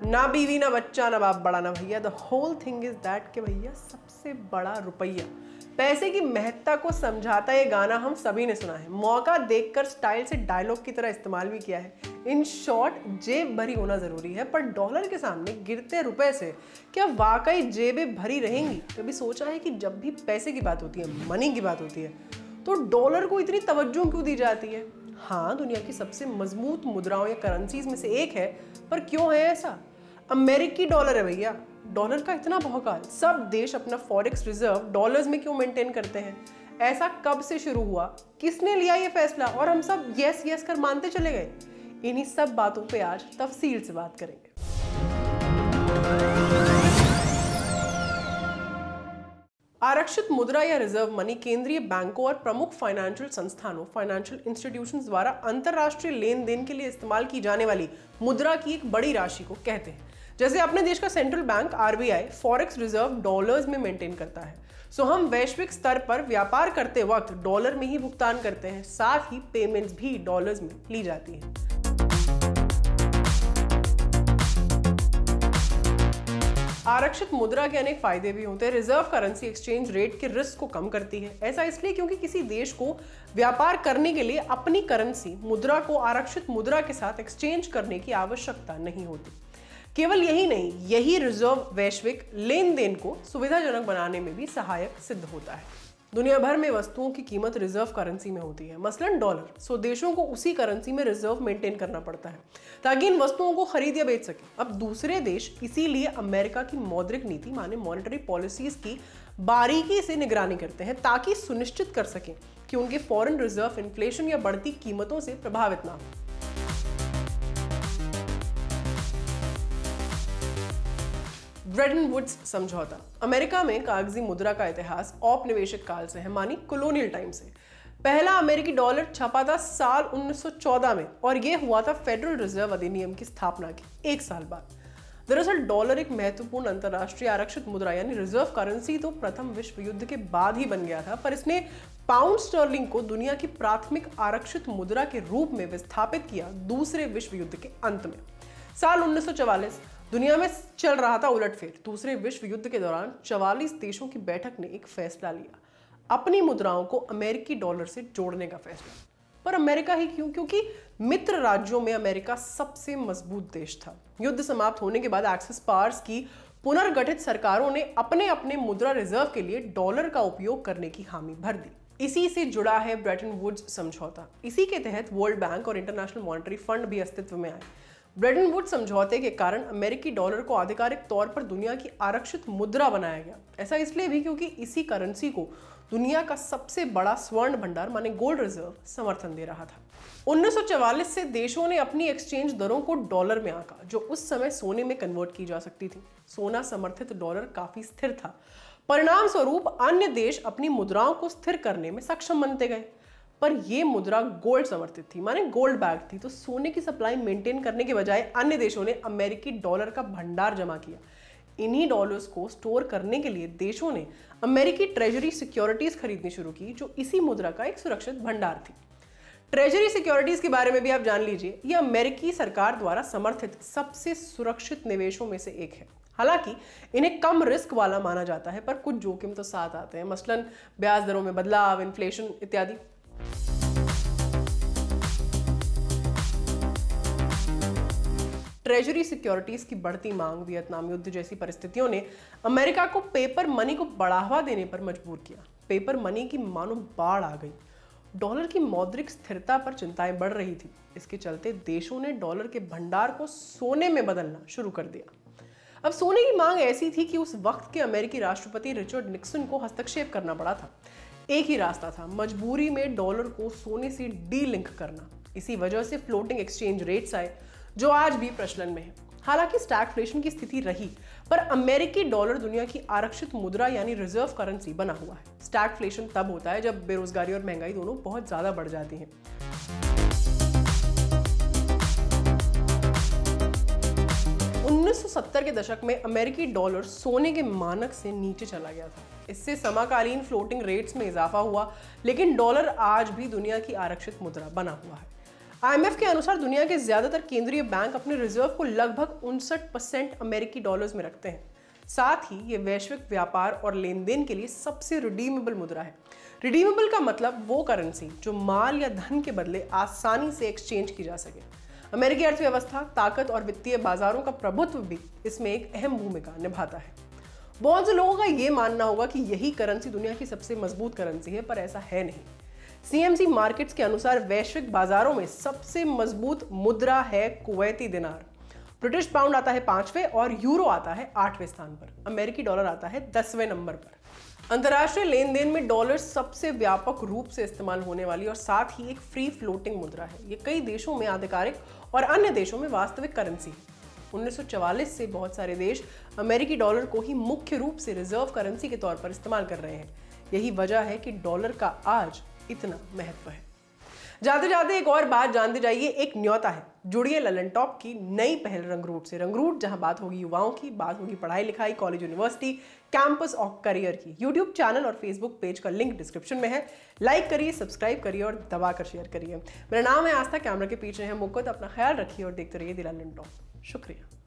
ना बीवी ना बच्चा ना बाप बड़ा ना भैया, the whole thing is that कि भैया सबसे बड़ा रुपया, पैसे की महत्ता को समझाता ये गाना हम सभी ने सुना है, मौका देखकर स्टाइल से डायलॉग की तरह इस्तेमाल भी किया है। इन शॉर्ट जेब भरी होना जरूरी है, पर डॉलर के सामने गिरते रुपए से क्या वाकई जेबें भरी रहेंगी? कभी सोचा है कि जब भी पैसे की बात होती है, मनी की बात होती है, तो डॉलर को इतनी तवज्जो क्यों दी जाती है? हाँ, दुनिया की सबसे मजबूत मुद्राओं या करेंसीज में से एक है, पर क्यों है ऐसा? अमेरिकी डॉलर है भैया। डॉलर का इतना भौकाल, सब देश अपना फॉरेक्स रिजर्व डॉलर्स में क्यों मेंटेन करते हैं? ऐसा कब से शुरू हुआ? किसने लिया ये फैसला? और हम सब यस यस कर मानते चले गए? इन्हीं सब बातों पे आज तफसील से बात करेंगे। आरक्षित मुद्रा या रिजर्व मनी केंद्रीय बैंकों और प्रमुख फाइनेंशियल संस्थानों फाइनेंशियल इंस्टीट्यूशंस द्वारा अंतरराष्ट्रीय लेन देन के लिए इस्तेमाल की जाने वाली मुद्रा की एक बड़ी राशि को कहते हैं। जैसे अपने देश का central bank RBI forex reserve dollars में मेंटेन करता है, सो हम वैश्विक स्तर पर व्यापार करते वक्त डॉलर में ही भुगतान करते हैं, साथ ही पेमेंट्स भी डॉलर्स में ली जाती है। आरक्षित मुद्रा के अनेक फायदे भी होते हैं। रिजर्व करेंसी एक्सचेंज रेट के रिस्क को कम करती है। ऐसा इसलिए क्योंकि किसी देश को व्यापार करने के लिए अपनी करेंसी मुद्रा को आरक्षित मुद्रा के साथ एक्सचेंज करने की आवश्यकता नहीं होती। केवल यही नहीं, यही रिजर्व वैश्विक लेन देन को सुविधाजनक बनाने में भी सहायक सिद्ध होता है। दुनिया भर में वस्तुओं की कीमत रिजर्व करेंसी में होती है, मसलन डॉलर। सो देशों को उसी करेंसी में रिजर्व मेंटेन करना पड़ता है ताकि इन वस्तुओं को खरीद या बेच सके। अब दूसरे देश इसीलिए अमेरिका की मौद्रिक नीति माने मॉनेटरी पॉलिसीज की बारीकी से निगरानी करते हैं ताकि सुनिश्चित कर सकें कि उनके फॉरेन रिजर्व इन्फ्लेशन या बढ़ती कीमतों से प्रभावित ना हो। ब्रेटन वुड्स समझौता। अमेरिका में कागजी मुद्रा का इतिहास औपनिवेशिक काल से है, मानी कॉलोनियल टाइम से। पहला अमेरिकी डॉलर छपा था साल 1914 में और यह हुआ था फेडरल रिजर्व अधिनियम की स्थापना के 1 साल बाद। दरअसल डॉलर एक महत्वपूर्ण अंतर्राष्ट्रीय आरक्षित मुद्रा यानी रिजर्व करेंसी तो प्रथम विश्व युद्ध के बाद ही बन गया था, पर इसने पाउंड स्टर्लिंग को दुनिया की प्राथमिक आरक्षित मुद्रा के रूप में विस्थापित किया दूसरे विश्व युद्ध के अंत में। साल 1944 दुनिया में चल रहा था उलटफेर। दूसरे विश्व युद्ध के दौरान 44 देशों की बैठक ने एक फैसला लिया, अपनी मुद्राओं को अमेरिकी डॉलर से जोड़ने का फैसला। पर अमेरिका ही क्यों? क्योंकि मित्र राज्यों में अमेरिका सबसे मजबूत देश था। युद्ध समाप्त होने के बाद एक्सिस पावर्स की पुनर्गठित सरकारों ने अपने अपने मुद्रा रिजर्व के लिए डॉलर का उपयोग करने की हामी भर दी। इसी से जुड़ा है ब्रेटन वुड्स समझौता। इसी के तहत वर्ल्ड बैंक और इंटरनेशनल मॉनेटरी फंड भी अस्तित्व में आए। ब्रेटन वुड्स समझौते के कारण अमेरिकी डॉलर को आधिकारिक तौर पर दुनिया की आरक्षित मुद्रा बनाया गया। ऐसा इसलिए भी क्योंकि इसी करेंसी को दुनिया का सबसे बड़ा स्वर्ण भंडार माने गोल्ड रिजर्व समर्थन दे रहा था। 1944 से देशों ने अपनी एक्सचेंज दरों को डॉलर में आंका, जो उस समय सोने में कन्वर्ट की जा सकती थी। सोना समर्थित डॉलर काफी स्थिर था। परिणाम स्वरूप अन्य देश अपनी मुद्राओं को स्थिर करने में सक्षम बनते गए। पर यह मुद्रा गोल्ड समर्थित थी, माने गोल्ड बैक थी, तो सोने की सप्लाई मेंटेन करने के बजाय अन्य देशों ने अमेरिकी डॉलर का भंडार जमा किया। इन्हीं डॉलर्स को स्टोर करने के लिए देशों ने अमेरिकी ट्रेजरी सिक्योरिटीज खरीदनी शुरू की, जो इसी मुद्रा का एक सुरक्षित भंडार थी। ट्रेजरी सिक्योरिटीज के बारे में भी आप जान लीजिए, यह अमेरिकी सरकार द्वारा समर्थित सबसे सुरक्षित निवेशों में से एक है। हालांकि इन्हें कम रिस्क वाला माना जाता है, पर कुछ जोखिम तो साथ आते हैं, मसलन ब्याज दरों में बदलाव, इन्फ्लेशन इत्यादि। ट्रेजरी सिक्योरिटीज की बढ़ती मांग, वियतनाम युद्ध जैसी परिस्थितियों ने अमेरिका को पेपर मनी को बढ़ावा देने पर मजबूर किया। पेपर मनी की मानो बाढ़ आ गई। डॉलर की मौद्रिक स्थिरता पर चिंताएं बढ़ रही थी। इसके चलते देशों ने डॉलर के भंडार को सोने में बदलना शुरू कर दिया। अब सोने की मांग ऐसी थी कि उस वक्त के अमेरिकी राष्ट्रपति रिचर्ड निक्सन को हस्तक्षेप करना पड़ा था। एक ही रास्ता था, मजबूरी में डॉलर को सोने से डी लिंक करना। इसी वजह से फ्लोटिंग एक्सचेंज रेट्स आए, जो आज भी प्रचलन में है। हालांकि स्टैगफ्लेशन की स्थिति रही, पर अमेरिकी डॉलर दुनिया की आरक्षित मुद्रा यानी रिजर्व करेंसी बना हुआ है। स्टैगफ्लेशन तब होता है जब बेरोजगारी और महंगाई दोनों बहुत ज्यादा बढ़ जाती हैं। 1970 के दशक में अमेरिकी डॉलर सोने के मानक से नीचे चला गया था। इससे समकालीन फ्लोटिंग रेट्स में इजाफा हुआ, लेकिन डॉलर आज भी दुनिया की आरक्षित मुद्रा बना हुआ है। IMF के अनुसार दुनिया के ज्यादातर केंद्रीय बैंक अपने रिजर्व को लगभग 59% अमेरिकी डॉलर्स में रखते हैं। साथ ही ये वैश्विक व्यापार और लेन देन के लिए सबसे रिडीमेबल मुद्रा है। रिडीमेबल का मतलब वो करेंसी जो माल या धन के बदले आसानी से एक्सचेंज की जा सके। अमेरिकी अर्थव्यवस्था, ताकत और वित्तीय बाजारों का प्रभुत्व भी इसमें एक अहम भूमिका निभाता है। बहुत से लोगों का ये मानना होगा कि यही करेंसी दुनिया की सबसे मजबूत करेंसी है, पर ऐसा है नहीं। CMC मार्केट्स के अनुसार वैश्विक बाजारों में सबसे मजबूत मुद्रा है कुवैती दिनार। ब्रिटिश पाउंड आता है 5वें और यूरो आता है 8वें स्थान पर। अमेरिकी डॉलर आता है 10वें नंबर पर। अंतर्राष्ट्रीय लेन देन में डॉलर सबसे व्यापक रूप से इस्तेमाल होने वाली और साथ ही एक फ्री फ्लोटिंग मुद्रा है। ये कई देशों में आधिकारिक और अन्य देशों में वास्तविक करेंसी है। 1944 से बहुत सारे देश अमेरिकी डॉलर को ही मुख्य रूप से रिजर्व करेंसी के तौर पर इस्तेमाल कर रहे हैं। यही वजह है कि डॉलर का आज इतना महत्व है। जाते जाते एक और बात जानते जाइए, एक न्योता है। जुड़िए ललन टॉप की नई पहल रंगरूट से। रंगरूट, जहां बात होगी युवाओं की, बात होगी पढ़ाई लिखाई, कॉलेज, यूनिवर्सिटी, कैंपस और करियर की। यूट्यूब चैनल और फेसबुक पेज का लिंक डिस्क्रिप्शन में है। लाइक करिए, सब्सक्राइब करिए और दबाकर शेयर करिए। मेरा नाम है आस्था, कैमरा के पीछे है मुकुट। अपना ख्याल रखिए और देखते रहिए द ललन टॉप। शुक्रिया।